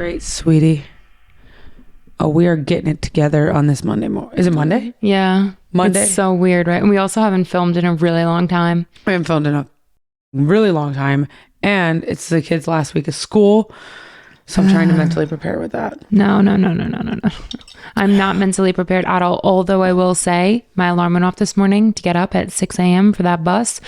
great, sweetie. Oh, we are getting it together on this Monday morning. Is it Monday? Yeah. Monday. It's so weird, right? And we also haven't filmed in a really long time. We haven't filmed in a really long time. And it's the kids' last week of school. So I'm trying to mentally prepare with that. No. I'm not mentally prepared at all. Although I will say my alarm went off this morning to get up at 6 a.m. for that bus.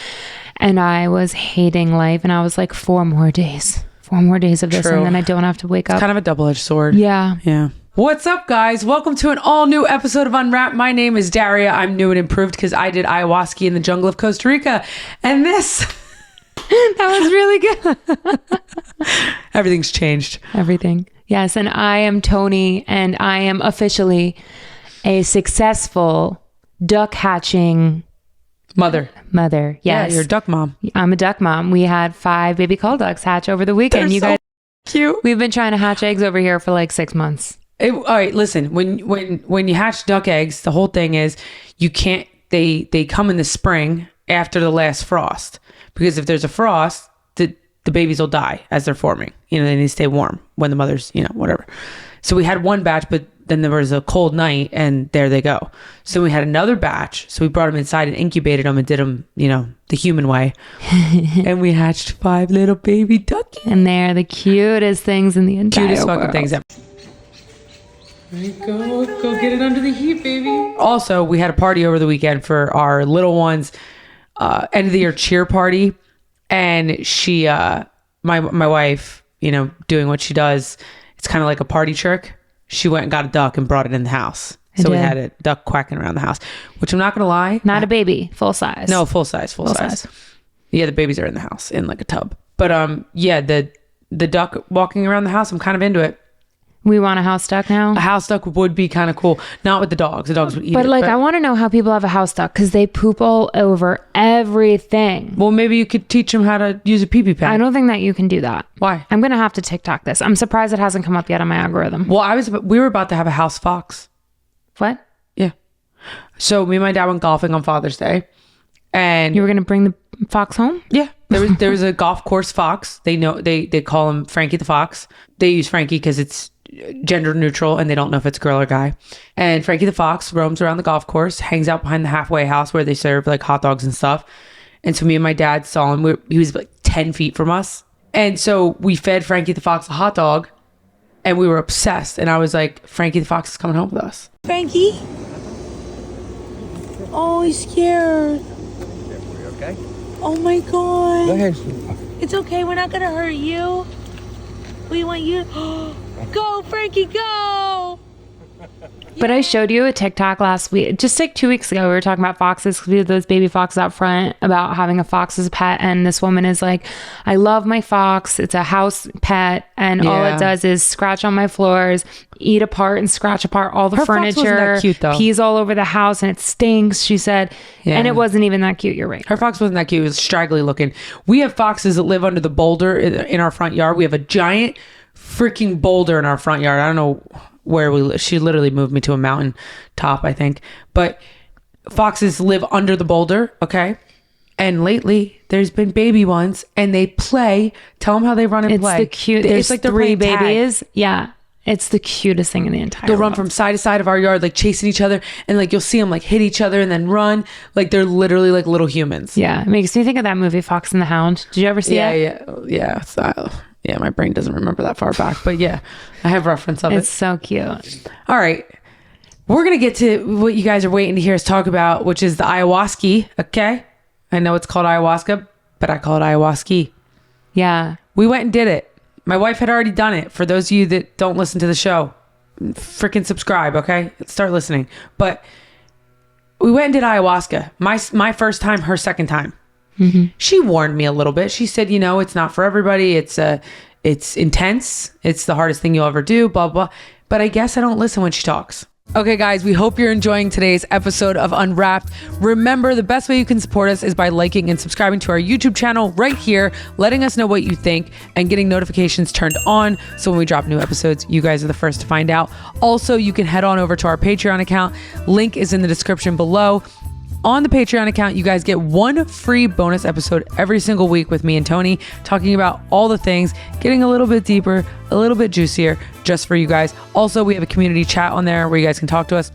And I was hating life. And I was like, 4 more days of this. True. And then I don't have to wake up. Kind of a double-edged sword. Yeah. What's up, guys? Welcome to an all-new episode of Unwrapped. My name is Daria. I'm new and improved because I did ayahuasca in the jungle of Costa Rica. And this... That was really good. Everything's changed. Everything. Yes. And I am Toni, and I am officially a successful duck hatching Mother. Yes. Yeah, you're a duck mom. I'm a duck mom. We had 5 baby call ducks hatch over the weekend. They're you so guys cute. We've been trying to hatch eggs over here for like 6 months. All right, listen. When you hatch duck eggs, the whole thing is you can't. They come in the spring after the last frost, because if there's a frost, the babies will die as they're forming. You know, they need to stay warm when the mother's, whatever. So we had one batch, but then there was a cold night and there they go. So we had another batch. So we brought them inside and incubated them and did them, the human way. And we hatched 5 little baby duckies. And they're the cutest things in the entire Cutest world. fucking things ever. There you go. Go get it under the heat, baby. Also, we had a party over the weekend for our little ones' end of the year cheer party. And she, my wife, doing what she does, it's kind of like a party trick. She went and got a duck and brought it in the house. So we had a duck quacking around the house, which I'm not going to lie. Not a baby, full size. No, full size. Yeah, the babies are in the house in like a tub. But yeah, the duck walking around the house, I'm kind of into it. We want a house duck now? A house duck would be kind of cool. Not with the dogs. The dogs would eat it. But I want to know how people have a house duck, because they poop all over everything. Well, maybe you could teach them how to use a pee-pee pad. I don't think that you can do that. Why? I'm going to have to TikTok this. I'm surprised it hasn't come up yet on my algorithm. Well, we were about to have a house fox. What? Yeah. So me and my dad went golfing on Father's Day. And you were going to bring the fox home? Yeah. There was a golf course fox. They call him Frankie the Fox. They use Frankie because it's gender neutral and they don't know if it's girl or guy. And Frankie the Fox roams around the golf course, hangs out behind the halfway house where they serve like hot dogs and stuff. And so me and my dad saw him. He was like 10 feet from us. And so we fed Frankie the Fox a hot dog and we were obsessed. And I was like, Frankie the Fox is coming home with us. Frankie? Oh, he's scared. Are you okay? Oh my God. Go ahead. It's okay. We're not gonna hurt you. We want you. Go, Frankie, go! But I showed you a TikTok last week, just like 2 weeks ago. We were talking about foxes because we had those baby foxes out front, about having a fox as a pet. And this woman is like, I love my fox. It's a house pet. And all it does is scratch on my floors, eat apart and scratch apart all the furniture. Fox wasn't that cute, though. Pees all over the house and it stinks, she said. Yeah. And it wasn't even that cute. You're right. Her fox wasn't that cute. It was straggly looking. We have foxes that live under the boulder in our front yard. We have a giant freaking boulder in our front yard. I don't know where we live. She literally moved me to a mountain top, I think. But foxes live under the boulder, okay? And lately, there's been baby ones, and they play. Tell them how they run and play. It's the cute. It's like 3 babies. Tag. Yeah. It's the cutest thing in the entire They'll world. run from side to side of our yard, like chasing each other. And like you'll see them like hit each other and then run. Like they're literally like little humans. Yeah. It makes me think of that movie, Fox and the Hound. Did you ever see it? Yeah. Yeah, my brain doesn't remember that far back, but yeah, I have reference of it. It's so cute. All right. We're going to get to what you guys are waiting to hear us talk about, which is the ayahuasca. Okay. I know it's called ayahuasca, but I call it ayahuasca. Yeah. We went and did it. My wife had already done it. For those of you that don't listen to the show, freaking subscribe. Okay. Start listening. But we went and did ayahuasca. My first time, her second time. Mm-hmm. She warned me a little bit. She said, it's not for everybody. It's intense. It's the hardest thing you'll ever do, blah, blah. But I guess I don't listen when she talks. Okay, guys, we hope you're enjoying today's episode of Unwrapped. Remember, the best way you can support us is by liking and subscribing to our YouTube channel right here, letting us know what you think, and getting notifications turned on. So when we drop new episodes, you guys are the first to find out. Also, you can head on over to our Patreon account. Link is in the description below. On the Patreon account, you guys get one free bonus episode every single week with me and Tony talking about all the things, getting a little bit deeper, a little bit juicier, just for you guys. Also, we have a community chat on there where you guys can talk to us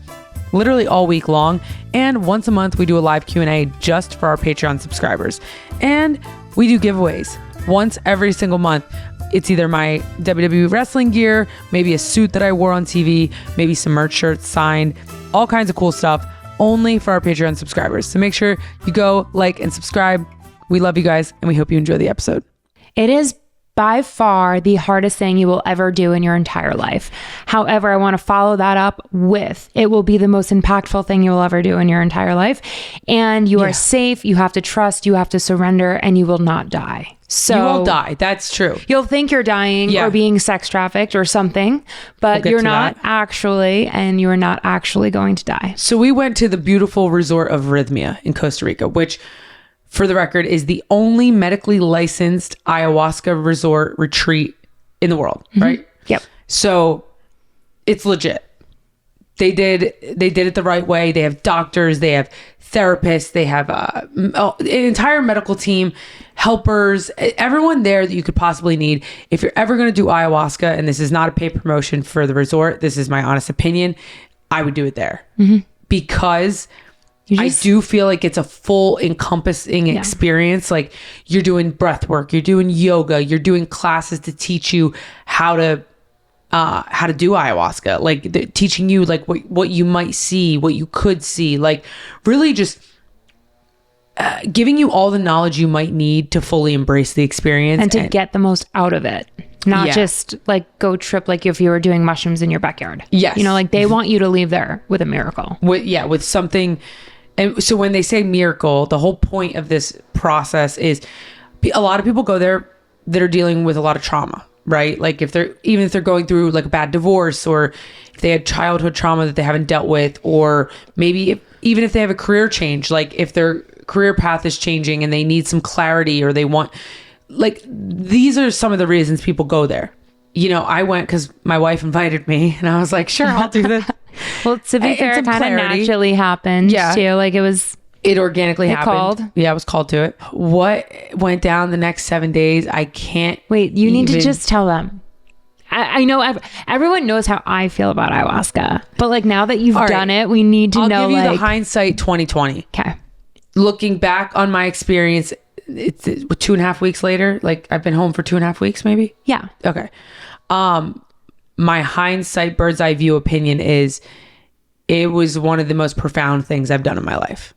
literally all week long. And once a month, we do a live Q&A just for our Patreon subscribers. And we do giveaways once every single month. It's either my WWE wrestling gear, maybe a suit that I wore on TV, maybe some merch shirts signed, all kinds of cool stuff, only for our Patreon subscribers. So make sure you go like and subscribe. We love you guys, and we hope you enjoy the episode. It is by far the hardest thing you will ever do in your entire life. However, I want to follow that up with it will be the most impactful thing you will ever do in your entire life. And you are safe. You have to trust. You have to surrender, and you will not die. So you won't die. That's true. You'll think you're dying or being sex trafficked or something, but you're not actually, and you're not actually going to die. So we went to the beautiful resort of Rythmia in Costa Rica, which, for the record, is the only medically licensed ayahuasca resort retreat in the world, right? Yep. So it's legit. They did it the right way. They have doctors, they have therapists, they have an entire medical team, helpers, everyone there that you could possibly need. If you're ever going to do ayahuasca, and this is not a paid promotion for the resort, this is my honest opinion, I would do it there. Because I do feel like it's a full encompassing experience. Like, you're doing breath work, you're doing yoga, you're doing classes to teach you how to do ayahuasca, like teaching you like what you might see, what you could see, like really just giving you all the knowledge you might need to fully embrace the experience and to get the most out of it. Not just like go trip like if you were doing mushrooms in your backyard. Yes. You know, like they want you to leave there with a miracle. With something. And so when they say miracle, the whole point of this process is a lot of people go there that are dealing with a lot of trauma, right? Like if they're going through like a bad divorce, or if they had childhood trauma that they haven't dealt with, or maybe even if they have a career change, like if their career path is changing and they need some clarity, or they want, like, these are some of the reasons people go there. You know, I went because my wife invited me, and I was like, sure, I'll do this. Well, to be fair, it kind of naturally happened too. Like it organically happened. Called. Yeah, I was called to it. What went down the next 7 days, I can't. Wait, you need to just tell them. I know everyone knows how I feel about ayahuasca, but like now that you've done it, we need to know. I'll give you the hindsight 2020. Okay. Looking back on my experience, it's 2.5 weeks later. Like I've been home for 2.5 weeks, maybe. Yeah. Okay. My hindsight bird's eye view opinion is it was one of the most profound things I've done in my life.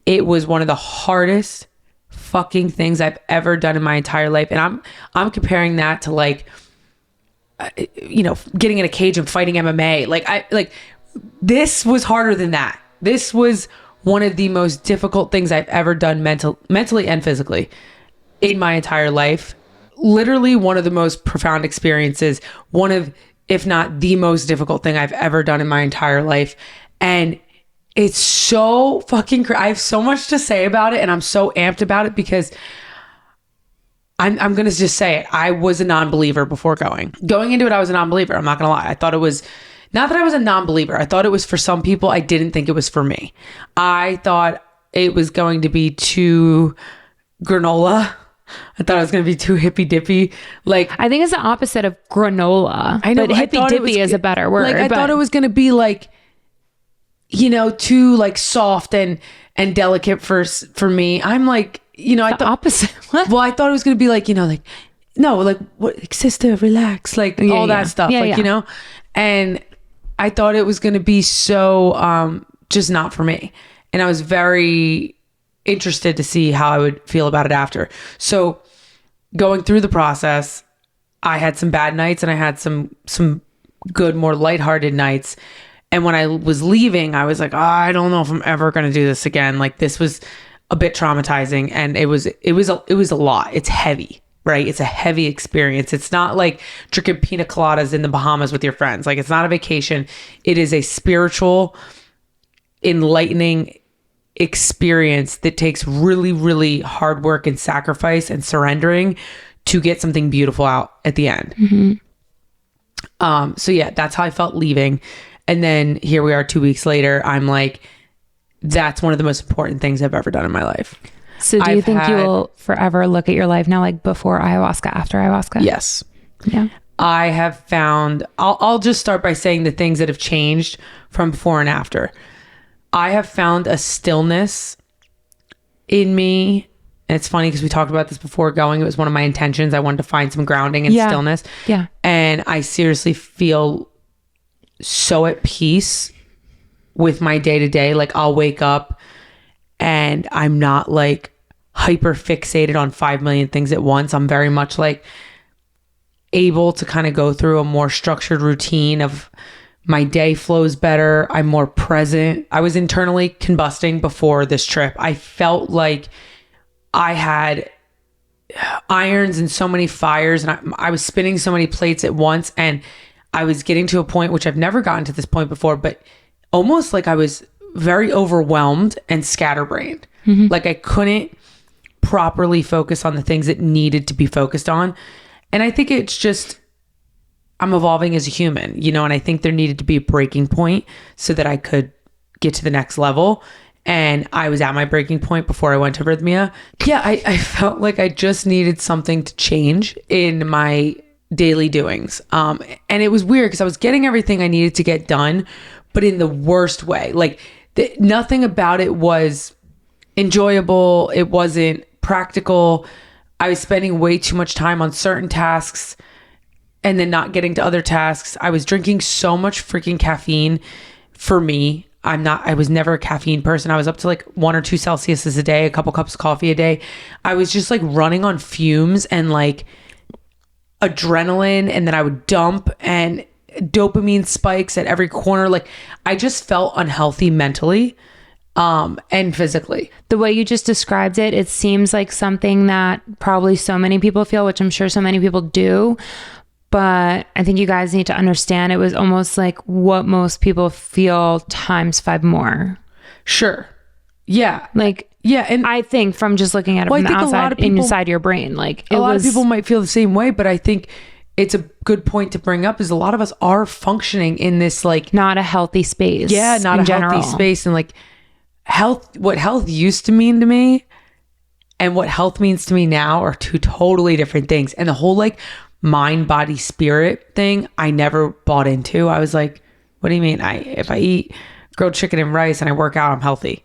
It was one of the hardest fucking things I've ever done in my entire life. And I'm comparing that to like, you know, getting in a cage and fighting MMA. Like this was harder than that. This was one of the most difficult things I've ever done mentally and physically in my entire life. Literally one of the most profound experiences, one of, if not the most difficult thing I've ever done in my entire life. And it's so fucking I have so much to say about it, and I'm so amped about it because I'm going to just say it. I was a non-believer before going into it. I was a non-believer. I'm not going to lie. I thought it was not that I was a non-believer. I thought it was for some people. I didn't think it was for me. I thought it was going to be too granola. I thought it was going to be too hippy dippy. Like, I think it's the opposite of granola. I know, but hippy dippy is a better word. Like, I thought it was going to be like, you know, too like soft and delicate for me. I'm like, you know, I thought opposite. What? Well, I thought it was going to be like, you know, like, no, like what, like, sister, relax, like all that stuff, you know. And I thought it was going to be so just not for me. And I was very interested to see how I would feel about it after. So going through the process, I had some bad nights and I had some good, more lighthearted nights. And when I was leaving, I was like, I don't know if I'm ever going to do this again. Like, this was a bit traumatizing, and it was a lot. It's heavy, right? It's a heavy experience. It's not like drinking pina coladas in the Bahamas with your friends. Like, it's not a vacation. It is a spiritual, enlightening experience that takes really, really hard work and sacrifice and surrendering to get something beautiful out at the end. So yeah, that's how I felt leaving. And then here we are 2 weeks later. I'm like, that's one of the most important things I've ever done in my life. So do you think you will forever look at your life now, like before ayahuasca, after ayahuasca? Yes. Yeah. I have found, I'll just start by saying the things that have changed from before and after. I have found a stillness in me. And it's funny because we talked about this before going. It was one of my intentions. I wanted to find some grounding and stillness. Yeah. And I seriously feel so at peace with my day to day. Like I'll wake up and I'm not like hyper fixated on 5 million things at once. I'm very much like able to kind of go through a more structured routine of my day flows better. I'm more present. I was internally combusting before this trip. I felt like I had irons and so many fires, and I was spinning so many plates at once, and I was getting to a point, which I've never gotten to this point before, but almost like I was very overwhelmed and scatterbrained. Like I couldn't properly focus on the things that needed to be focused on. And I think it's just, I'm evolving as a human, you know, and I think there needed to be a breaking point so that I could get to the next level. And I was at my breaking point before I went to Rythmia. Yeah, I felt like I just needed something to change in my daily doings. And it was weird because I was getting everything I needed to get done, but in the worst way. Like nothing about it was enjoyable. It wasn't practical. I was spending way too much time on certain tasks and then not getting to other tasks. I was drinking so much freaking caffeine. For me, I was never a caffeine person. I was up to like 1 or 2 Celsius a day, a couple cups of coffee a day. I was just like running on fumes and like adrenaline, and then I would dump, and dopamine spikes at every corner. Like I just felt unhealthy mentally and physically. The way you just described it, it seems like something that probably so many people feel, which I'm sure so many people do. But I think you guys need to understand it was almost like what most people feel times 5 more. Sure. Yeah. Like, yeah. And I think from just looking at it from the outside, inside your brain, like a lot of people might feel the same way, but I think it's a good point to bring up is a lot of us are functioning in this like not a healthy space. Yeah. Not a healthy space. And like what health used to mean to me and what health means to me now are 2 totally different things. And the whole like mind, body, spirit thing, I never bought into. I was like, what do you mean? If I eat grilled chicken and rice and I work out, I'm healthy.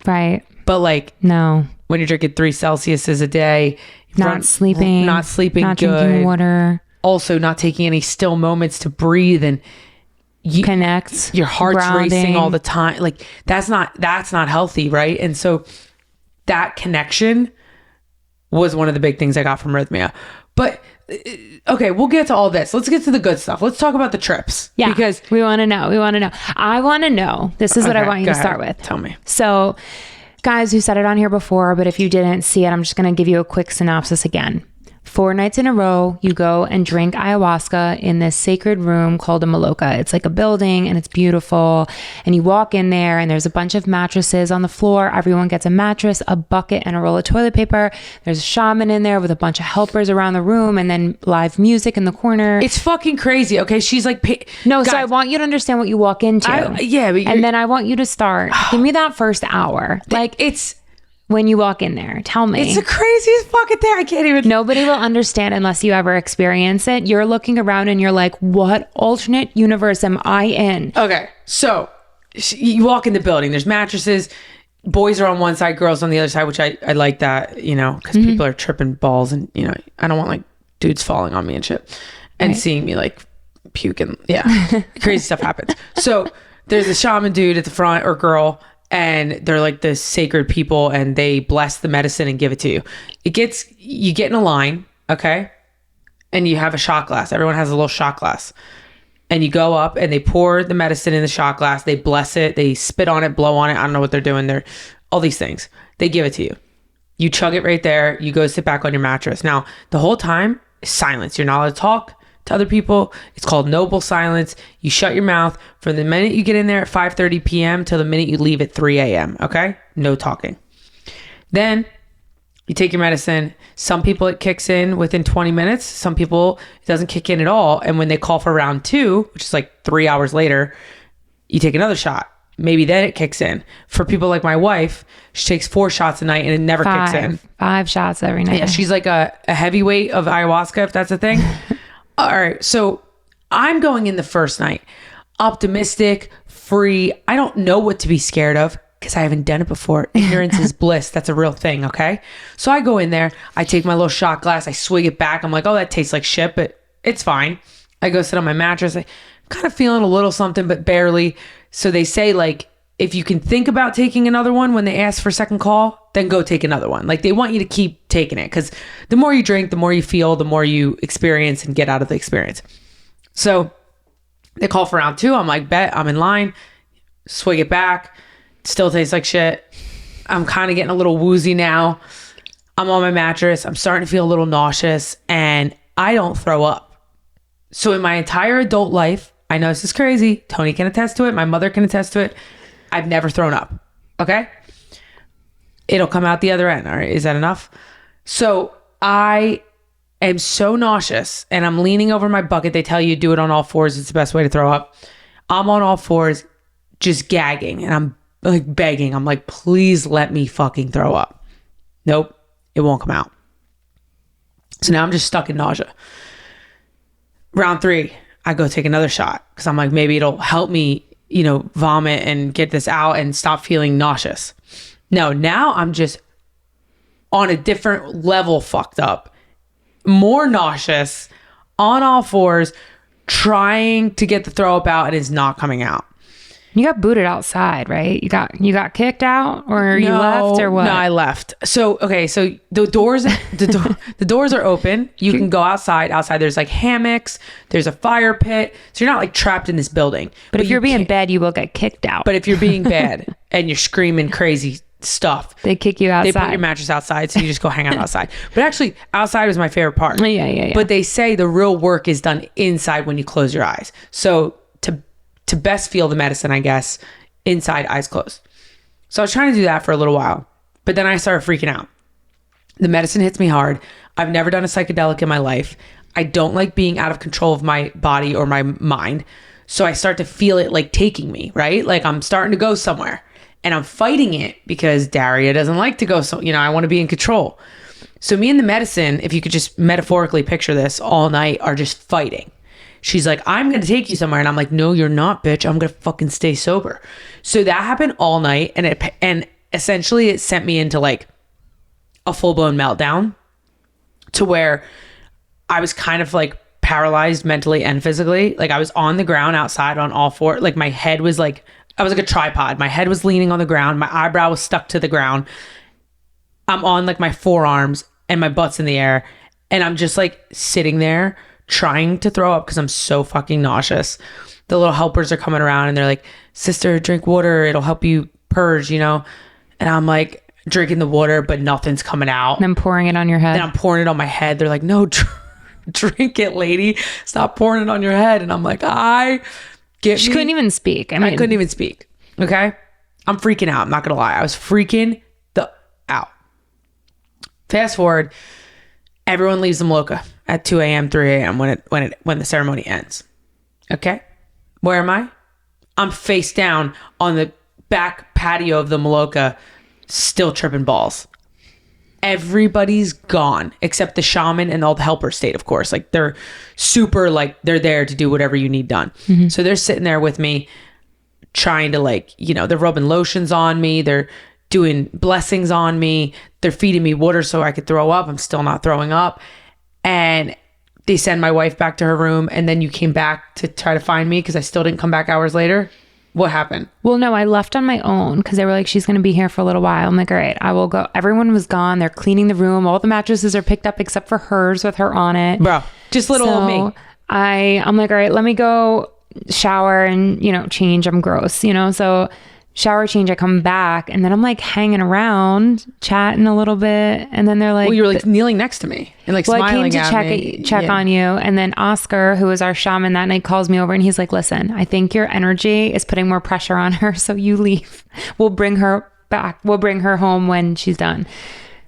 Right. But like, no, when you're drinking 3 Celsius a day, not sleeping not good, drinking water, also not taking any still moments to breathe and connect, your heart's grounding. racing all the time. Like that's not healthy. Right. And so that connection was one of the big things I got from Rythmia. But okay, we'll get to all this. Let's get to the good stuff. Let's talk about the trips. Yeah, because we want to know. I want to know. This is what I want you to start with. Tell me. So, guys, we said it on here before, but if you didn't see it, I'm just going to give you a quick synopsis again. 4 nights in a row, you go and drink ayahuasca in this sacred room called a maloca. It's like a building and it's beautiful. And you walk in there and there's a bunch of mattresses on the floor. Everyone gets a mattress, a bucket, and a roll of toilet paper. There's a shaman in there with a bunch of helpers around the room and then live music in the corner. It's fucking crazy. Okay. She's like, no, guys, so I want you to understand what you walk into. And then I want you to start. Give me that first hour. Like it's... When you walk in there, tell me. It's the craziest fucking thing. I can't even. Nobody will understand unless you ever experience it. You're looking around and you're like, what alternate universe am I in? Okay. So you walk in the building, there's mattresses. Boys are on one side, girls on the other side, which I like that, you know, because people are tripping balls and, you know, I don't want like dudes falling on me and shit and seeing me like puke and crazy stuff happens. So there's a shaman dude at the front or girl. And they're like the sacred people and they bless the medicine and give it to you. You get in a line, okay? And you have a shot glass. Everyone has a little shot glass. And you go up and they pour the medicine in the shot glass. They bless it. They spit on it, blow on it. I don't know what they're doing. They're all these things. They give it to you. You chug it right there. You go sit back on your mattress. Now, the whole time, silence. You're not allowed to talk to other people. It's called noble silence. You shut your mouth from the minute you get in there at 5:30 p.m. till the minute you leave at 3 a.m. Okay? No talking. Then you take your medicine. Some people it kicks in within 20 minutes. Some people it doesn't kick in at all. And when they call for round 2, which is like 3 hours later, you take another shot. maybe then it kicks in. For people like my wife, she takes 4 shots a night and it never kicks in. 5 shots every night. Yeah, she's like a heavyweight of ayahuasca, if that's a thing. All right, so I'm going in the first night optimistic, free. I don't know what to be scared of because I haven't done it before. Ignorance is bliss. That's a real thing, okay? So I go in there, I take my little shot glass, I swig it back. I'm like, oh, that tastes like shit, but it's fine. I go sit on my mattress. I'm kind of feeling a little something, but barely. So they say, like, if you can think about taking another one when they ask for second call, then go take another one. Like, they want you to keep taking it because the more you drink, the more you feel, the more you experience and get out of the experience. So they call for round 2. I'm like, bet, I'm in line. Swig it back. Still tastes like shit. I'm kind of getting a little woozy now. I'm on my mattress. I'm starting to feel a little nauseous and I don't throw up. So in my entire adult life, I know this is crazy. Toni can attest to it. My mother can attest to it. I've never thrown up. Okay? It'll come out the other end. All right. Is that enough? So I am so nauseous and I'm leaning over my bucket. They tell you do it on all 4s. It's the best way to throw up. I'm on all 4s, just gagging. And I'm like begging. I'm like, please let me fucking throw up. Nope. It won't come out. So now I'm just stuck in nausea. Round 3, I go take another shot because I'm like, maybe it'll help me, vomit and get this out and stop feeling nauseous. No, now I'm just on a different level fucked up, more nauseous, on all 4s, trying to get the throw up out and it's not coming out. You got booted outside, right? You got kicked out, or you left, or what? No, I left. So okay, so the doors are open. You can go outside. Outside there's like hammocks. There's a fire pit. So you're not like trapped in this building. But if you're being bad, you will get kicked out. But if you're being bad and you're screaming crazy stuff, they kick you outside. They put your mattress outside, so you just go hang out outside. But actually, outside was my favorite part. Yeah. But they say the real work is done inside when you close your eyes. So to best feel the medicine, I guess, inside, eyes closed. So I was trying to do that for a little while, but then I started freaking out. The medicine hits me hard. I've never done a psychedelic in my life. I don't like being out of control of my body or my mind. So I start to feel it like taking me, right? Like I'm starting to go somewhere and I'm fighting it because Daria doesn't like to go. So, I want to be in control. So me and the medicine, if you could just metaphorically picture this, all night are just fighting. She's like, I'm going to take you somewhere. And I'm like, no, you're not, bitch. I'm going to fucking stay sober. So that happened all night. And essentially it sent me into like a full blown meltdown to where I was kind of like paralyzed mentally and physically. Like I was on the ground outside on all 4. Like my head was like, I was like a tripod. My head was leaning on the ground. My eyebrow was stuck to the ground. I'm on like my forearms and my butt's in the air. And I'm just like sitting there trying to throw up because I'm so fucking nauseous. The little helpers are coming around and they're like, sister, drink water. It'll help you purge, And I'm like drinking the water, but nothing's coming out. And I'm pouring it on your head. And I'm pouring it on my head. They're like, no, drink it, lady. Stop pouring it on your head. And I'm like, She couldn't even speak. I couldn't even speak. Okay. I'm freaking out. I'm not going to lie. I was freaking out. Fast forward. Everyone leaves the Maloka at 2 a.m., 3 a.m. when the ceremony ends. Okay? Where am I? I'm face down on the back patio of the Maloka, still tripping balls. Everybody's gone except the shaman and all the helpers stayed, of course. Like they're super, like they're there to do whatever you need done. Mm-hmm. So they're sitting there with me trying to they're rubbing lotions on me. They're doing blessings on me. They're feeding me water so I could throw up. I'm still not throwing up. And they send my wife back to her room. And then you came back to try to find me because I still didn't come back hours later. What happened? Well, no, I left on my own because they were like, she's going to be here for a little while. I'm like, all right, I will go. Everyone was gone. They're cleaning the room. All the mattresses are picked up except for hers with her on it. Bro, just little old me. I'm like, all right, let me go shower and, change. I'm gross, so shower, change, I come back and then I'm like hanging around chatting a little bit and then they're like, well, you were like kneeling next to me and like smiling at me. check on you. And then Oscar, who was our shaman that night, calls me over and he's like, listen, I think your energy is putting more pressure on her, so you leave. We'll bring her back. We'll bring her home when she's done.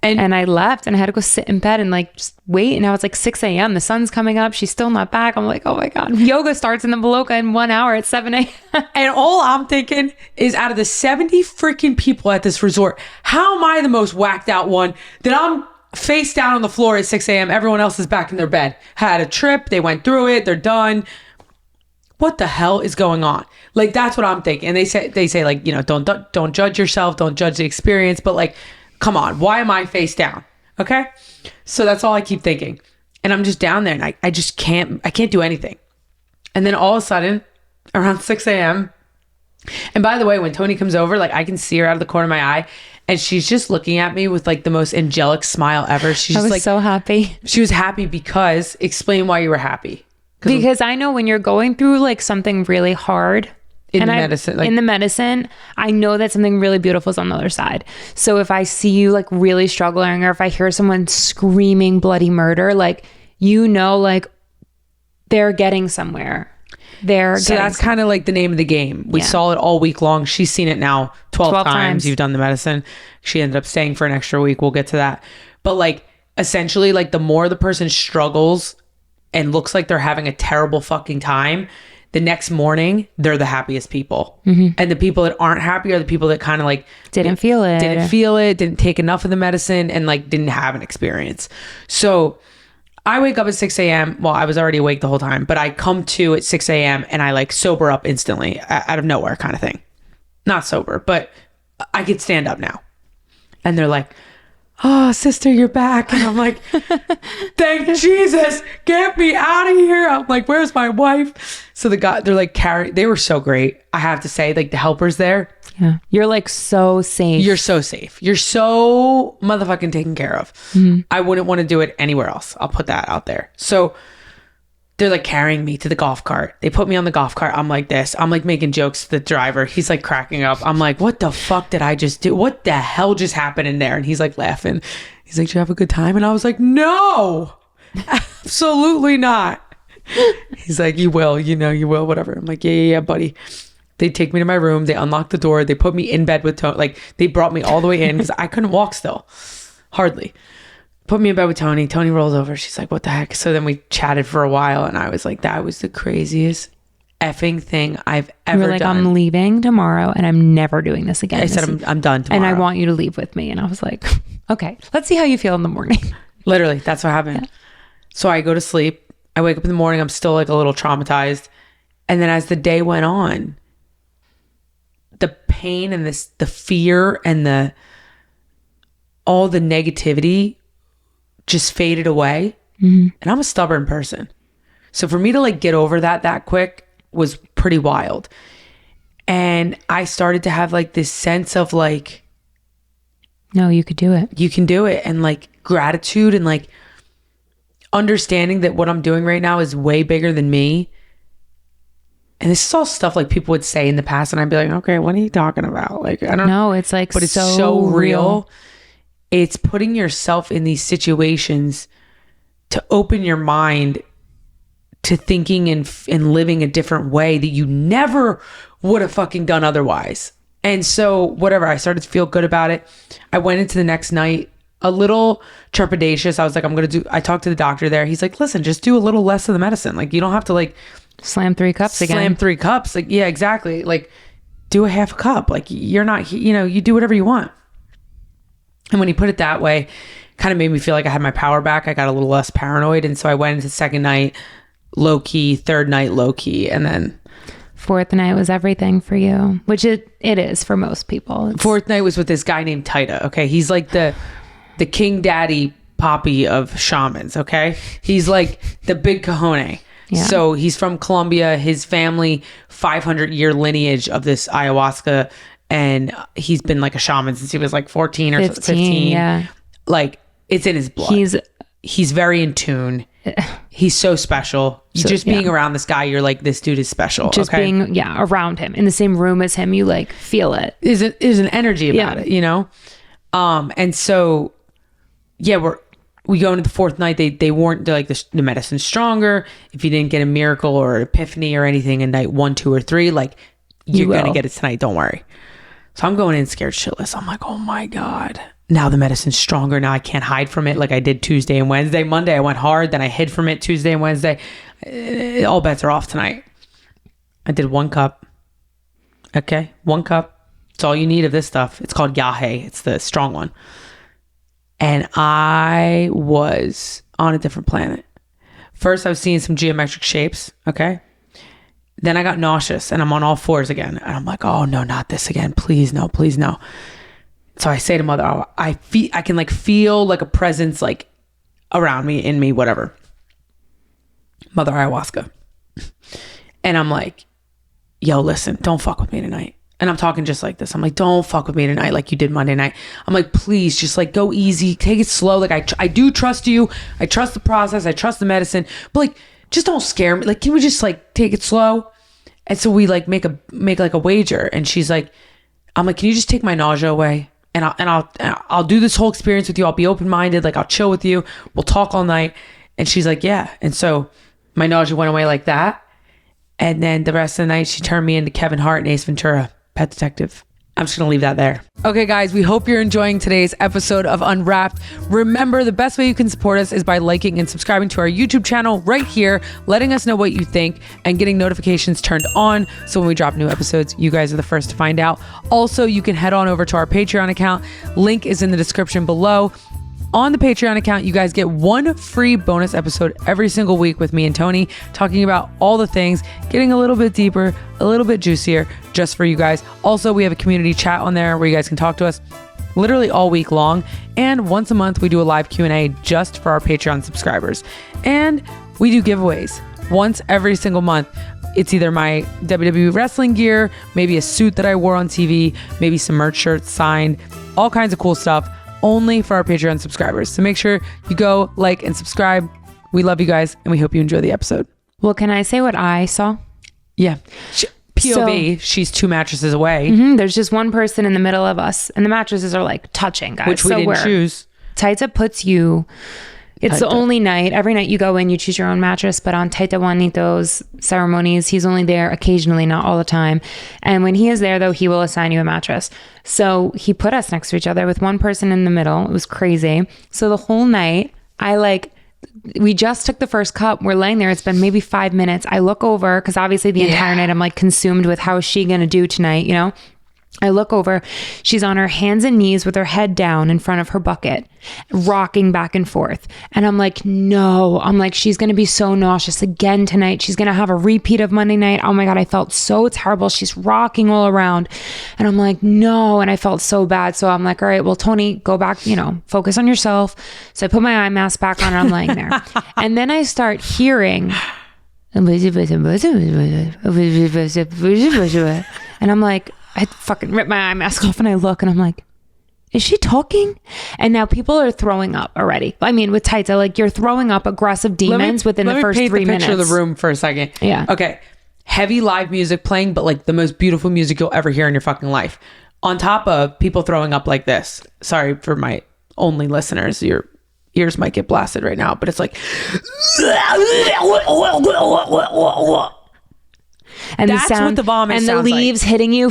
And I left and I had to go sit in bed and like just wait. And now it's like 6 a.m. The sun's coming up. She's still not back. I'm like, oh my God. Yoga starts in the Maloka in 1 hour at 7 a.m. And all I'm thinking is, out of the 70 freaking people at this resort, how am I the most whacked out one that I'm face down on the floor at 6 a.m. Everyone else is back in their bed. Had a trip. They went through it. They're done. What the hell is going on? Like, that's what I'm thinking. And they say like, you know, don't judge yourself. Don't judge the experience. But like, come on, why am I face down? Okay. So that's all I keep thinking. And I'm just down there and I can't do anything. And then all of a sudden around 6 a.m. And by the way, when Toni comes over, like I can see her out of the corner of my eye and she's just looking at me with like the most angelic smile ever. She's just like so happy. She was happy because, explain why you were happy. Because I know when you're going through like something really hard in the medicine, I know that something really beautiful is on the other side. So if I see you like really struggling, or if I hear someone screaming bloody murder, like, you know, like they're getting somewhere. So that's kind of like the name of the game. We saw it all week long. She's seen it now 12 times. You've done the medicine. She ended up staying for an extra week. We'll get to that. But like, essentially, like the more the person struggles and looks like they're having a terrible fucking time, the next morning they're the happiest people. Mm-hmm. And the people that aren't happy are the people that kind of like didn't feel it, didn't take enough of the medicine, and like didn't have an experience. So I wake up at 6 a.m. Well, I was already awake the whole time, but I come to at 6 a.m. and I like sober up instantly out of nowhere kind of thing. Not sober, but I could stand up now. And they're like, oh, sister, you're back. And I'm like, thank Jesus, get me out of here. I'm like, where's my wife? So they're like they were so great. I have to say, like the helpers there. Yeah. You're like so safe. You're so safe. You're so motherfucking taken care of. Mm-hmm. I wouldn't want to do it anywhere else. I'll put that out there. So they're like carrying me to the golf cart. They put me on the golf cart. I'm like this. I'm like making jokes to the driver. He's like cracking up. I'm like, what the fuck did I just do? What the hell just happened in there? And he's like laughing. He's like, did you have a good time? And I was like, no, absolutely not. He's like, you will, you will, whatever. I'm like, yeah, buddy. They take me to my room. They unlock the door. They put me in bed with Toni. Like, they brought me all the way in because I couldn't walk still. Hardly. Put me in bed with Toni. Toni rolls over. She's like, what the heck? So then we chatted for a while and I was like, that was the craziest effing thing I've ever done. I'm leaving tomorrow and I'm never doing this again. I said, I'm done tomorrow. And I want you to leave with me. And I was like, okay, let's see how you feel in the morning. Literally, that's what happened. Yeah. So I go to sleep. I wake up in the morning. I'm still like a little traumatized. And then as the day went on, the pain and the fear and all the negativity just faded away. Mm-hmm. And I'm a stubborn person. So for me to like get over that quick was pretty wild. And I started to have like this sense of like, no, you could do it. You can do it. And like gratitude and like understanding that what I'm doing right now is way bigger than me. And this is all stuff like people would say in the past and I'd be like, okay, what are you talking about? Like, I don't know. It's like, but it's so real. It's putting yourself in these situations to open your mind to thinking and living a different way that you never would have fucking done otherwise. And so whatever, I started to feel good about it. I went into the next night a little trepidatious. I was like, I talked to the doctor there. He's like, listen, just do a little less of the medicine. Like, you don't have to like slam 3 cups again. Slam 3 cups. Like, yeah, exactly. Like, do a half a cup. Like, you're not, you do whatever you want. And when he put it that way, kind of made me feel like I had my power back. I got a little less paranoid. And so I went into second night low key, third night low key, and then fourth night was everything for you, which it is for most people. Fourth night was with this guy named Taita. Okay. He's like the king daddy poppy of shamans. Okay. He's like the big cojones. Yeah. So he's from Colombia. His family, 500-year lineage of this ayahuasca. And he's been like a shaman since he was like 14 or 15. Yeah. Like, it's in his blood. He's very in tune. He's so special. Being around this guy, you're like, this dude is special. Just being around him in the same room as him, you like feel it. There's an energy about it, and so we go into the fourth night. They warned, they're like, the medicine's stronger. If you didn't get a miracle or epiphany or anything in night 1, 2, or 3, like, you're gonna get it tonight, don't worry. So I'm going in scared shitless. I'm like, oh my God. Now the medicine's stronger. Now I can't hide from it like I did Tuesday and Wednesday. Monday I went hard. Then I hid from it Tuesday and Wednesday. All bets are off tonight. I did 1 cup. Okay, 1 cup. It's all you need of this stuff. It's called Yahe. It's the strong one. And I was on a different planet. First, I was seeing some geometric shapes. Okay. Then I got nauseous and I'm on all fours again. And I'm like, oh no, not this again. Please no, please no. So I say to Mother, oh, I can like feel like a presence like around me, in me, whatever. Mother Ayahuasca. And I'm like, yo, listen, don't fuck with me tonight. And I'm talking just like this. I'm like, don't fuck with me tonight like you did Monday night. I'm like, please, just like go easy. Take it slow. Like I do trust you. I trust the process. I trust the medicine. But like, just don't scare me. Like, can we just like take it slow? And so we like make like a wager. And she's like, I'm like, can you just take my nausea away? And I'll do this whole experience with you. I'll be open-minded. Like I'll chill with you. We'll talk all night. And she's like, yeah. And so my nausea went away like that. And then the rest of the night, she turned me into Kevin Hart and Ace Ventura, Pet Detective. I'm just going to leave that there. Okay, guys, we hope you're enjoying today's episode of Unwrapped. Remember, the best way you can support us is by liking and subscribing to our YouTube channel right here, letting us know what you think, and getting notifications turned on. So when we drop new episodes, you guys are the first to find out. Also, you can head on over to our Patreon account. Link is in the description below. On the Patreon account, you guys get 1 free bonus episode every single week with me and Tony, talking about all the things, getting a little bit deeper, a little bit juicier, just for you guys. Also, we have a community chat on there where you guys can talk to us literally all week long. And once a month, we do a live Q&A just for our Patreon subscribers. And we do giveaways once every single month. It's either my WWE wrestling gear, maybe a suit that I wore on TV, maybe some merch shirts signed, all kinds of cool stuff, only for our Patreon subscribers. So make sure you go like and subscribe. We love you guys and we hope you enjoy the episode. Well, can I say what I saw? Yeah. POV, she's 2 mattresses away. There's just one person in the middle of us and the mattresses are like touching, guys. Which we didn't choose. Taita puts you... It's the only night. Every night you go in, you choose your own mattress. But on Taita Juanito's ceremonies, he's only there occasionally, not all the time. And when he is there, though, he will assign you a mattress. So he put us next to each other with one person in the middle. It was crazy. So the whole night, we just took the first cup. We're laying there. It's been maybe 5 minutes. I look over, because obviously the entire night I'm like consumed with how is she going to do tonight, you know? I look over, she's on her hands and knees with her head down in front of her bucket, rocking back and forth. And I'm like, no, she's going to be so nauseous again tonight. She's going to have a repeat of Monday night. Oh my God, I felt so terrible. She's rocking all around. And I'm like, no. And I felt so bad. So I'm like, all right, well, Tony, go back, focus on yourself. So I put my eye mask back on and I'm laying there. And then I start hearing, and I'm like, I fucking ripped my eye mask off and I look and I'm like, is she talking? And now people are throwing up already. I mean, with Taita, like you're throwing up aggressive demons within the first 3 minutes. Let me paint the picture of the room for a second. Yeah. Okay. Heavy live music playing, but like the most beautiful music you'll ever hear in your fucking life. On top of people throwing up like this. Sorry for my only listeners. Your ears might get blasted right now, but it's like... And that's the sound, what the vomit and sounds the leaves like. Hitting you,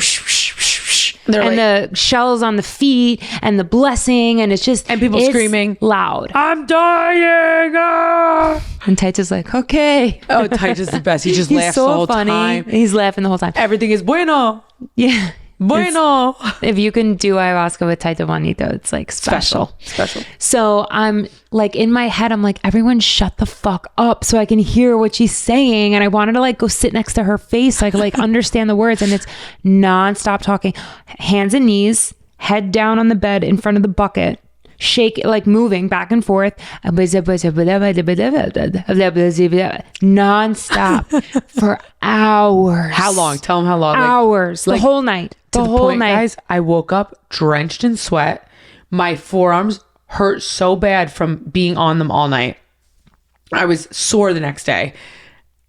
and the shells on the feet, and the blessing, and it's people screaming loud. I'm dying! Ah! And Taita's like, okay. Oh, Taita's the best. He just laughs so the whole funny. time. He's laughing the whole time. Everything is bueno. Yeah. Bueno. If you can do ayahuasca with Taita Juanito, it's like special. So I'm like in my head, I'm like, everyone shut the fuck up so I can hear what she's saying. And I wanted to like go sit next to her face so I could like understand the words. And it's nonstop talking, hands and knees, head down on the bed in front of the bucket, shake, like moving back and forth, nonstop for hours. How long? Tell them how long. Hours. The whole night. The whole night, guys, I woke up drenched in sweat. My forearms hurt so bad from being on them all night. I was sore the next day.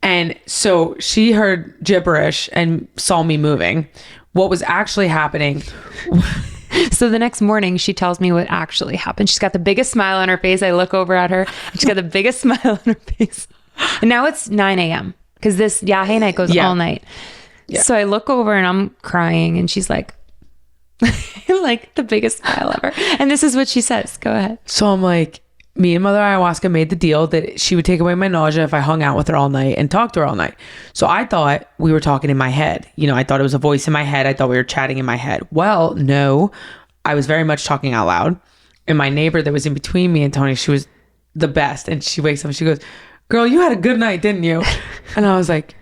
And so she heard gibberish and saw me moving. What was actually happening... So the next morning, she tells me what actually happened. She's got the biggest smile on her face. I look over at her. She's got the biggest smile on her face. And now it's 9 a.m. because this Yahe night goes all night. Yeah. So I look over and I'm crying. And she's like, Like the biggest smile ever. And this is what she says. Go ahead. So I'm like, me and Mother Ayahuasca made the deal that she would take away my nausea if I hung out with her all night and talked to her all night. So I thought we were talking in my head. You know, I thought it was a voice in my head. I thought we were chatting in my head. Well, no, I was very much talking out loud. And my neighbor that was in between me and Tony, she was the best. And she wakes up and she goes, girl, you had a good night, didn't you? And I was like,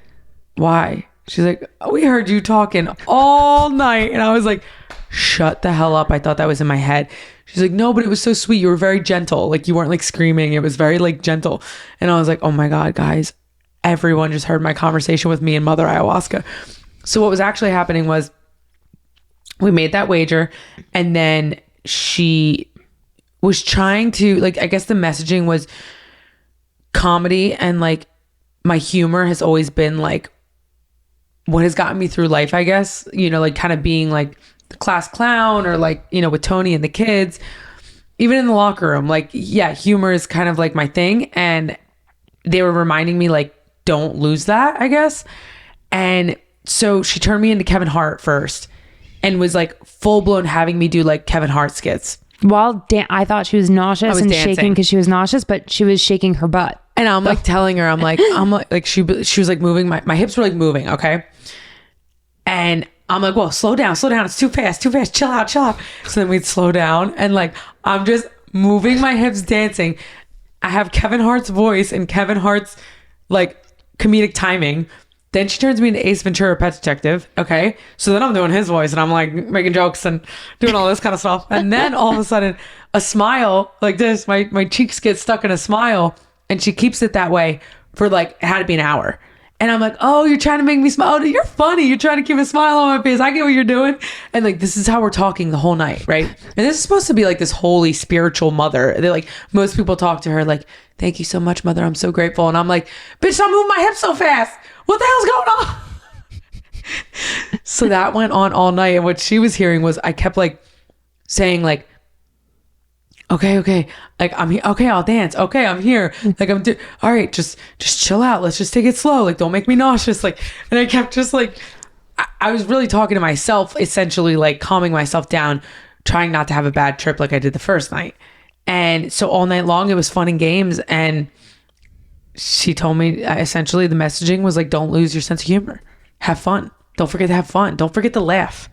why? She's like, we heard you talking all night. And I was like, shut the hell up. I thought that was in my head. She's like, no, but it was so sweet. You were very gentle. Like you weren't like screaming. It was very like gentle. And I was like, oh my God, guys, everyone just heard my conversation with me and Mother Ayahuasca. So what was actually happening was we made that wager, and then she was trying to, like, I guess the messaging was comedy, and like my humor has always been like what has gotten me through life, I guess, you know, like kind of being like the class clown, or like, you know, with Tony and the kids, even in the locker room, like, yeah, humor is kind of like my thing. And they were reminding me like, don't lose that, I guess. And so she turned me into Kevin Hart first and was like full blown having me do like Kevin Hart skits. While I thought she was nauseous and dancing. shaking because she was nauseous, but she was shaking her butt. And I'm like telling her, I'm like she was like moving, my hips were like moving. Okay. And I'm like, well, slow down. It's too fast. Chill out. So then we'd slow down, and like, I'm just moving my hips, dancing. I have Kevin Hart's voice and Kevin Hart's like comedic timing. Then she turns me into Ace Ventura, Pet Detective. Okay. So then I'm doing his voice, and I'm like making jokes and doing all this kind of stuff. And then all of a sudden a smile like this, my cheeks get stuck in a smile, and she keeps it that way for like, it had to be an hour. And I'm like, oh, you're trying to make me smile. Oh, you're funny. You're trying to keep a smile on my face. I get what you're doing. And like, this is how we're talking the whole night, right? And this is supposed to be like this holy spiritual mother. They're like, most people talk to her like, thank you so much, mother. I'm so grateful. And I'm like, bitch, I'm moving my hips so fast. What the hell's going on? So that went on all night. And what she was hearing was I kept like saying like, okay, like I'm here. Okay, I'll dance. Okay, I'm here. Like all right, just chill out. Let's just take it slow. Like, don't make me nauseous. Like, and I kept just like, I was really talking to myself, essentially like calming myself down, trying not to have a bad trip like I did the first night. And so all night long it was fun and games. And she told me essentially the messaging was like, don't lose your sense of humor. Have fun. Don't forget to have fun. Don't forget to laugh.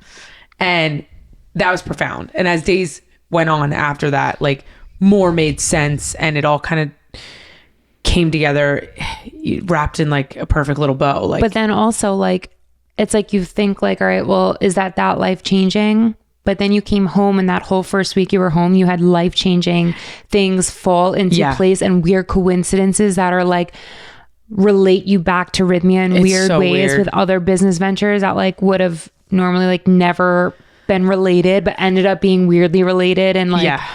And that was profound. And as days went on after that, like more made sense, and it all kind of came together wrapped in like a perfect little bow. Like, but then also like, it's like you think like, all right, well, is that life changing? But then you came home, and that whole first week you were home, you had life changing things fall into place, and weird coincidences that are like relate you back to Rythmia in weird ways with other business ventures that like would have normally like never been related, but ended up being weirdly related. And like, yeah,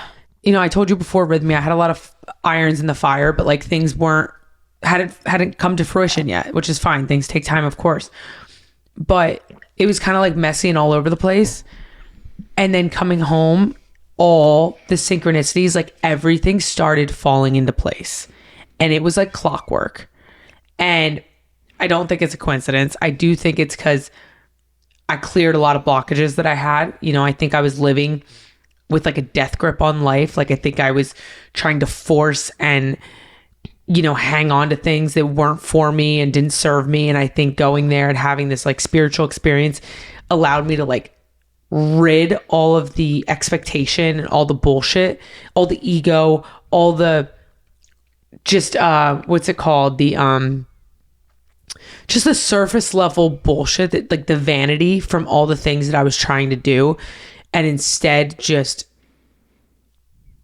you know, I told you before, Rythmia, I had a lot of irons in the fire, but like things hadn't come to fruition yet, which is fine. Things take time, of course, but it was kind of like messy and all over the place. And then coming home, all the synchronicities, like everything started falling into place, and it was like clockwork. And I don't think it's a coincidence. I do think it's because I cleared a lot of blockages that I had. You know, I think I was living with like a death grip on life. Like I think I was trying to force and, you know, hang on to things that weren't for me and didn't serve me. And I think going there and having this like spiritual experience allowed me to like rid all of the expectation and all the bullshit, all the ego, all the just what's it called? Just the surface level bullshit, that like the vanity from all the things that I was trying to do, and instead just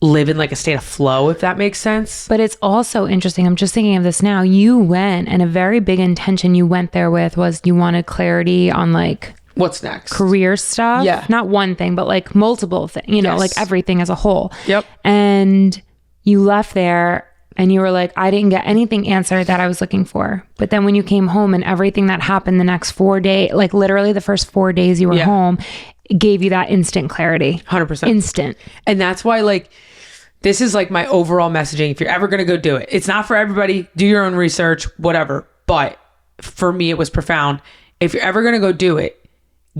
live in like a state of flow, if that makes sense. But it's also interesting. I'm just thinking of this now. You went, and a very big intention you went there with was you wanted clarity on like what's next, career stuff. Yeah. Not one thing, but like multiple things, you know, like everything as a whole. Yep. And you left there and you were like, I didn't get anything answered that I was looking for. But then when you came home and everything that happened the next 4 days, like literally the first 4 days you were home, gave you that instant clarity. 100%. Instant. And that's why like, this is like my overall messaging. If you're ever going to go do it, it's not for everybody. Do your own research, whatever. But for me, it was profound. If you're ever going to go do it,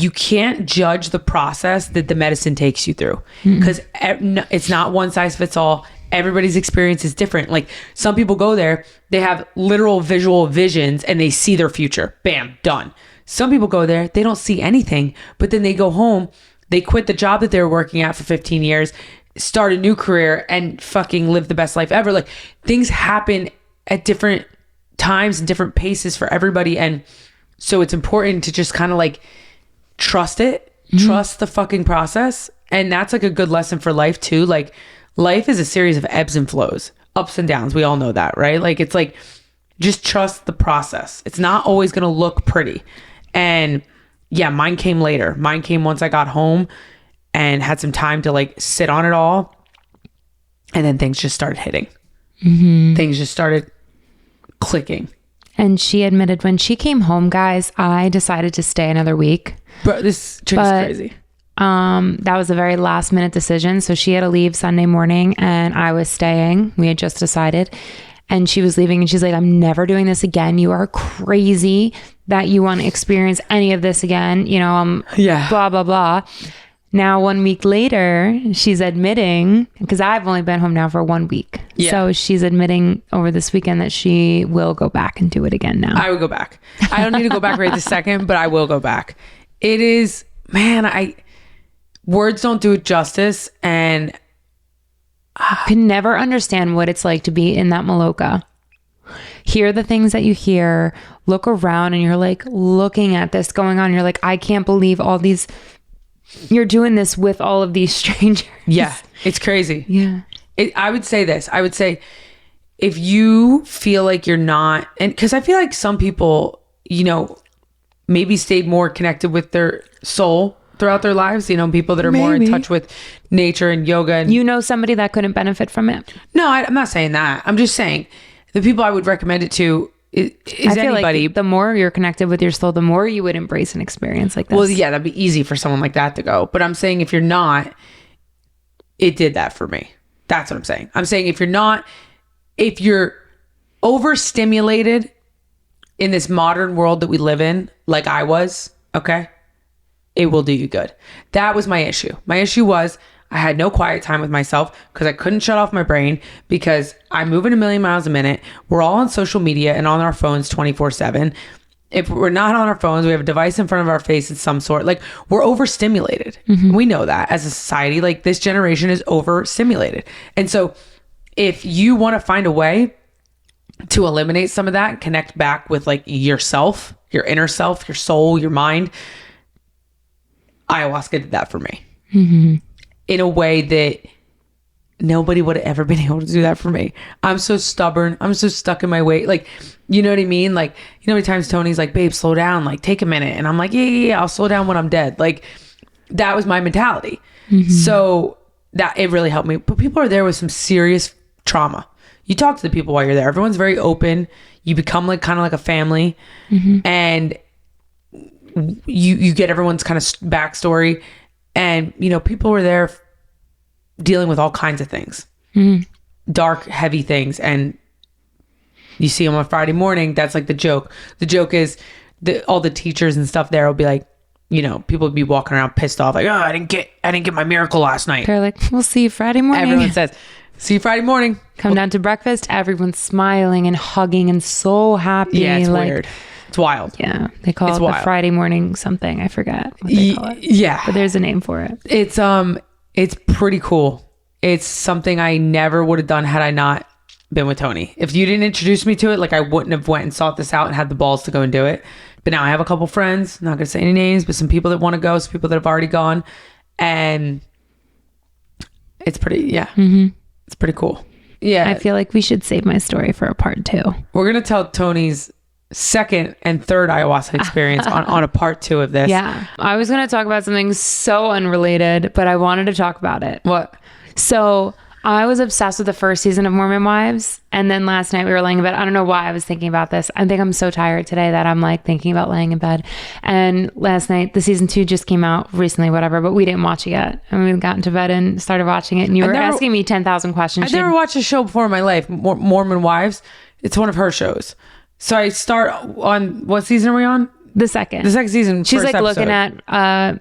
you can't judge the process that the medicine takes you through, because it's not one size fits all. Everybody's experience is different. Like, some people go there, they have literal visual visions and they see their future. Bam, done. Some people go there, they don't see anything, but then they go home, they quit the job that they were working at for 15 years, start a new career, and fucking live the best life ever. Like, things happen at different times and different paces for everybody. And so it's important to just kind of like trust it, trust the fucking process. And that's like a good lesson for life too. Like, life is a series of ebbs and flows, ups and downs. We all know that, right? Like, it's like, just trust the process. It's not always going to look pretty. And yeah, mine came later. Mine came once I got home and had some time to like sit on it all. And then things just started hitting. Things just started clicking. And she admitted when she came home, guys, I decided to stay another week. Bro, this chick is crazy. That was a very last minute decision. So she had to leave Sunday morning and I was staying. We had just decided. And she was leaving and she's like, I'm never doing this again. You are crazy that you want to experience any of this again. You know, blah, blah, blah. Now, 1 week later, she's admitting, because I've only been home now for 1 week. Yeah. So she's admitting over this weekend that she will go back and do it again now. I would go back. I don't need to go back right this second, but I will go back. It is, man, words don't do it justice. And I can never understand what it's like to be in that maloka. Hear the things that you hear, look around, and you're like looking at this going on. You're like, I can't believe all these, you're doing this with all of these strangers. Yeah, it's crazy. Yeah. I would say this. I would say, if you feel like you're not, and because I feel like some people, you know, maybe stayed more connected with their soul throughout their lives, you know, people that are more in touch with nature and yoga. And you know, somebody that couldn't benefit from it? No, I'm not saying that. I'm just saying the people I would recommend it to is I feel anybody. Like the more you're connected with your soul, the more you would embrace an experience like this. Well, yeah, that'd be easy for someone like that to go. But I'm saying if you're not, it did that for me. That's what I'm saying. I'm saying if you're overstimulated in this modern world that we live in, like I was, okay, it will do you good. That was my issue. My issue was I had no quiet time with myself because I couldn't shut off my brain, because I'm moving a million miles a minute. We're all on social media and on our phones 24/7. If we're not on our phones, we have a device in front of our face of some sort. Like, we're overstimulated. We know that as a society. Like, this generation is overstimulated. And so if you want to find a way to eliminate some of that, connect back with like yourself, your inner self, your soul, your mind, ayahuasca did that for me. In a way that nobody would have ever been able to do that for me. I'm so stubborn. I'm so stuck in my way. Like, you know what I mean? Like, you know how many times Tony's like, babe, slow down. Like, take a minute. And I'm like, yeah, I'll slow down when I'm dead. Like, that was my mentality. So that, it really helped me. But people are there with some serious trauma. You talk to the people while you're there. Everyone's very open. You become like kind of like a family. And you get everyone's kind of backstory. And, you know, people were there dealing with all kinds of things, dark, heavy things. And you see them on Friday morning. That's like the joke. The joke is all the teachers and stuff there will be like, you know, people would be walking around pissed off. Like, oh, I didn't get my miracle last night. They're like, we'll see you Friday morning. Everyone says, see you Friday morning. Come down to breakfast. Everyone's smiling and hugging and so happy. Yeah, it's like, weird. It's wild. Yeah, they call it the Friday morning something. I forget what they call it. Yeah, but there's a name for it. It's pretty cool. It's something I never would have done had I not been with Tony. If you didn't introduce me to it, like, I wouldn't have went and sought this out and had the balls to go and do it. But now I have a couple friends, not gonna say any names, but some people that want to go, some people that have already gone, and it's pretty, it's pretty cool. Yeah, I feel like we should save my story for a part 2. We're gonna tell Tony's second and third ayahuasca experience on a part 2 of this. Yeah. I was going to talk about something so unrelated, but I wanted to talk about it. What? So I was obsessed with the first season of Mormon Wives. And then last night we were laying in bed. I don't know why I was thinking about this. I think I'm so tired today that I'm like thinking about laying in bed. And last night, the season 2 just came out recently, whatever, but we didn't watch it yet. And we got into bed and started watching it. And you were asking me 10,000 questions. I've never watched a show before in my life. Mormon Wives. It's one of her shows. So I start on, what season are we on? The second season. She's first like episode. looking at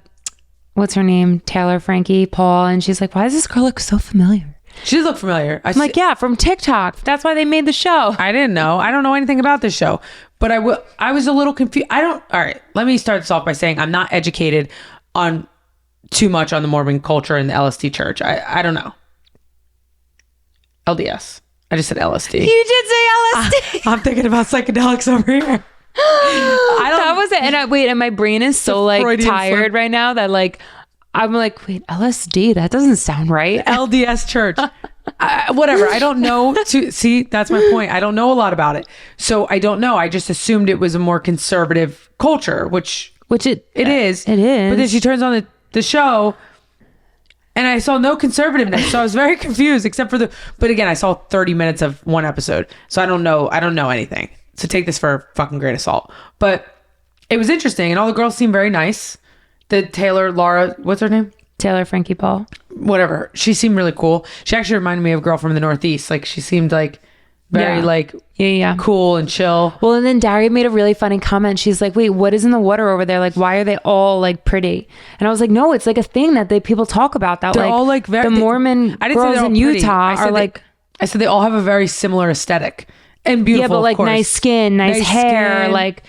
what's her name? Taylor, Frankie, Paul, and she's like, why does this girl look so familiar? She does look familiar. I'm like, yeah, from TikTok. That's why they made the show. I didn't know. I don't know anything about this show, but I was a little confused. All right, let me start this off by saying I'm not educated on too much on the Mormon culture and the LSD church. I don't know. LDS. I just said LSD. You did say LSD. I'm thinking about psychedelics over here. That was it. And my brain is so like Freudian tired slip. right now that like, I'm like, wait, LSD? That doesn't sound right. LDS church. Whatever. I don't know. See, that's my point. I don't know a lot about it. So I don't know. I just assumed it was a more conservative culture, which it is. It is. But then she turns on the show and I saw no conservativeness. So I was very confused except for but again, I saw 30 minutes of one episode. So I don't know anything. So take this for a fucking grain of salt. But it was interesting and all the girls seemed very nice. The Taylor, Laura, what's her name? Taylor, Frankie, Paul. Whatever. She seemed really cool. She actually reminded me of a girl from the Northeast. Like she seemed like very cool and chill. Well, and then Daria made a really funny comment. She's like, wait, what is in the water over there? Like, why are they all like pretty? And I was like, no, it's like a thing that people talk about that. They're like all like the Mormon girls in Utah are like, I said they all have a very similar aesthetic and beautiful. yeah, but like nice skin, nice hair. Skin. Like,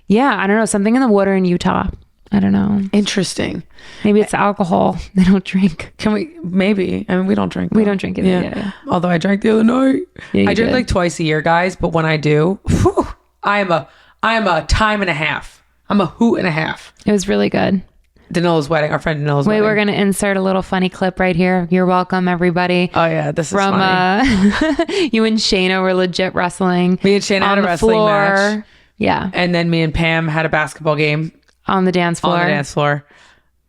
yeah, I don't know. Something in the water in Utah. I don't know. Interesting. Maybe it's alcohol. They don't drink. Can we? Maybe. I mean, we don't drink. We don't drink it. Yeah. Although I drank the other night. Yeah, I drink like twice a year, guys. But when I do, whew, I am a time and a half. I'm a hoot and a half. It was really good. Danila's wedding. Our friend Danila's wedding. We're going to insert a little funny clip right here. You're welcome, everybody. Oh yeah, this is from funny. You and Shayna were legit wrestling. Me and Shayna had a wrestling match. Yeah. And then me and Pam had a basketball game. On the dance floor.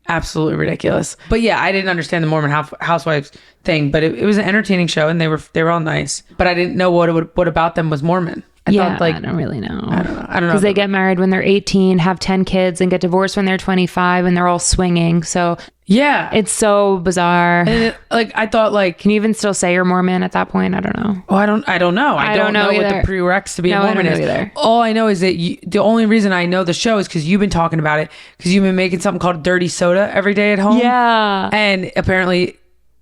Absolutely ridiculous. But yeah, I didn't understand the Mormon housewives thing, but it was an entertaining show and they were all nice. But I didn't know what about them was Mormon. I thought like I don't really know. I don't know. Because they get married when they're 18, have 10 kids, and get divorced when they're 25, and they're all swinging. So yeah, it's so bizarre. And I thought like, can you even still say you're Mormon at that point? I don't know. Oh, I don't know. I don't know what the prereqs to be a Mormon is. Either. All I know is that the only reason I know the show is because you've been talking about it, because you've been making something called dirty soda every day at home. Yeah. And apparently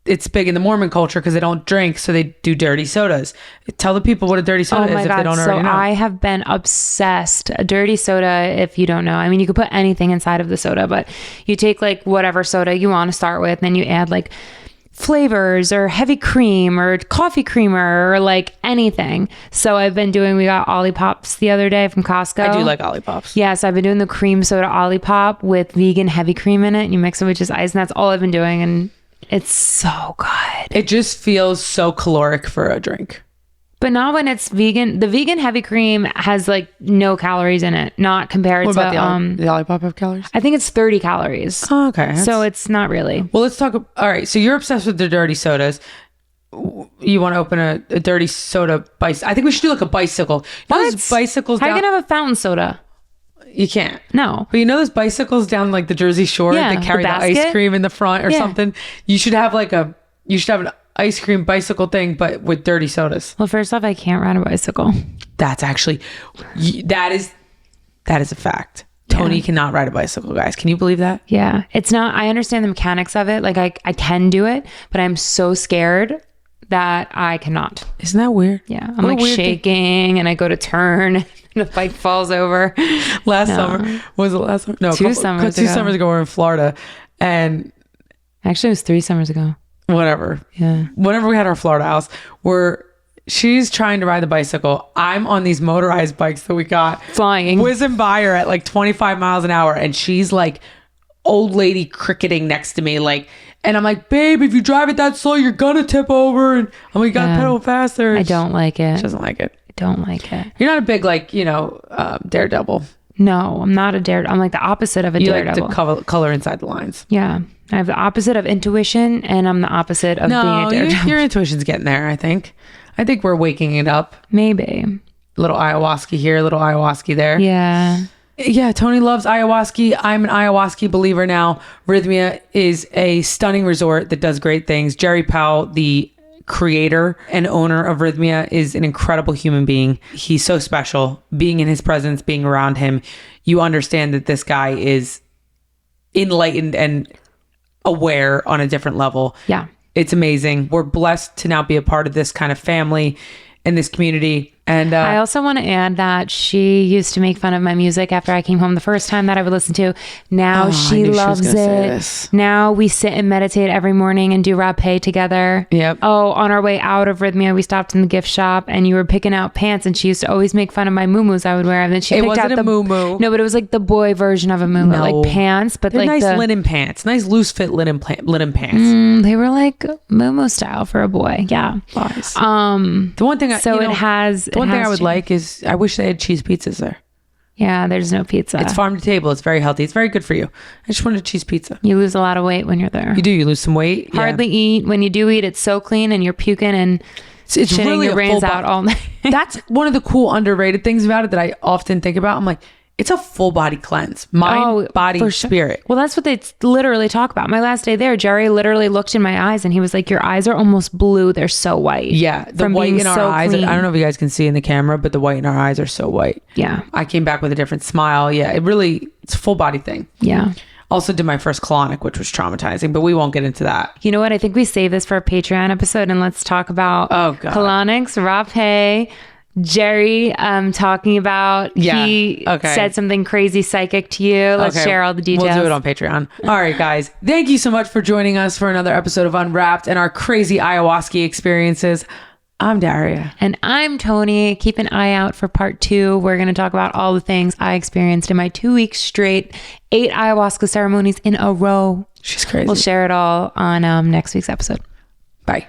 it's big in the Mormon culture because they don't drink, so they do dirty sodas. Tell the people what a dirty soda is if they don't already know. I have been obsessed. A dirty soda, if you don't know, I mean, you could put anything inside of the soda, but you take like whatever soda you want to start with, and then you add like flavors or heavy cream or coffee creamer or like anything. So we got Ollipops the other day from Costco. I do like Ollipops. Yeah, so I've been doing the cream soda Ollipop with vegan heavy cream in it, and you mix it with just ice, and that's all I've been doing, and it's so good. It just feels so caloric for a drink. But not when it's vegan. The vegan heavy cream has like no calories in it, not compared what about to the Olipop have calories? I think it's 30 calories. Oh, okay. So it's not really. Well, let's talk. All right. So you're obsessed with the dirty sodas. You want to open a dirty soda bicycle? I think we should do like a bicycle. You know those bicycles. How are you gonna have a fountain soda? You can't. No. But you know those bicycles down like the Jersey Shore that carry the ice cream in the front or something? You should have an ice cream bicycle thing, but with dirty sodas. Well, first off, I can't ride a bicycle. That's actually, that is a fact. Toni cannot ride a bicycle, guys. Can you believe that? Yeah. It's not, I understand the mechanics of it. Like I can do it, but I'm so scared that I cannot. Isn't that weird? Yeah. I'm like shaking and I go to turn and the bike falls over. Summer. Was it last summer? No, 2 summers ago. 2 summers ago, we're in Florida. And actually, it was 3 summers ago. Whatever. Yeah. Whenever we had our Florida house, she's trying to ride the bicycle. I'm on these motorized bikes that we got. Flying. Whizzing by her at like 25 miles an hour. And she's like old lady cricketing next to me. And I'm like, babe, if you drive it that slow, you're going to tip over. And I'm like, you got to pedal faster. I don't like it. She doesn't like it. I don't like it. You're not a big, daredevil. No, I'm not a daredevil. I'm like the opposite of a daredevil. You like to color inside the lines. Yeah. I have the opposite of intuition, and I'm the opposite of being a daredevil. Your intuition's getting there, I think. I think we're waking it up. Maybe. Little ayahuasca here, little ayahuasca there. Yeah. Yeah, Toni loves ayahuasca. I'm an ayahuasca believer now. Rythmia is a stunning resort that does great things. Jerry Powell, the creator and owner of Rythmia, is an incredible human being. He's so special. Being in his presence, being around him, you understand that this guy is enlightened and aware on a different level. Yeah. It's amazing. We're blessed to now be a part of this kind of family and this community. And I also want to add that she used to make fun of my music after I came home the first time that I would listen to. Now she loves it. Now we sit and meditate every morning and do rapé together. Yep. Oh, on our way out of Rythmia, we stopped in the gift shop and you were picking out pants, and she used to always make fun of my muumuus I would wear. And then she picked out the muumuu. No, but it was like the boy version of a muumuu, like pants, but they're like nice linen pants, nice loose fit linen pants. They were like muumuu style for a boy. Yeah. Nice. The one thing I would like is I wish they had cheese pizzas there. Yeah, there's no pizza. It's farm to table. It's very healthy. It's very good for you. I just wanted a cheese pizza. You lose a lot of weight when you're there. You do. You lose some weight. Hardly eat. When you do eat, it's so clean and you're puking and it's really your brains out all night. That's one of the cool underrated things about it that I often think about. I'm like, it's a full body cleanse. Mind, body, spirit. Well, that's what they literally talk about. My last day there, Jerry literally looked in my eyes and he was like, your eyes are almost blue. They're so white. Yeah. The white in our eyes. I don't know if you guys can see in the camera, but the white in our eyes are so white. Yeah. I came back with a different smile. Yeah. It's a full body thing. Yeah. Also did my first colonic, which was traumatizing, but we won't get into that. You know what? I think we save this for a Patreon episode and let's talk about colonics, rapé. Jerry talking about he said something crazy psychic to you. Let's share all the details. We'll do it on Patreon. All right, guys. Thank you so much for joining us for another episode of Unwrapped and our crazy ayahuasca experiences. I'm Daria. And I'm Toni. Keep an eye out for part 2. We're going to talk about all the things I experienced in my 2 weeks straight, 8 ayahuasca ceremonies in a row. She's crazy. We'll share it all on next week's episode. Bye.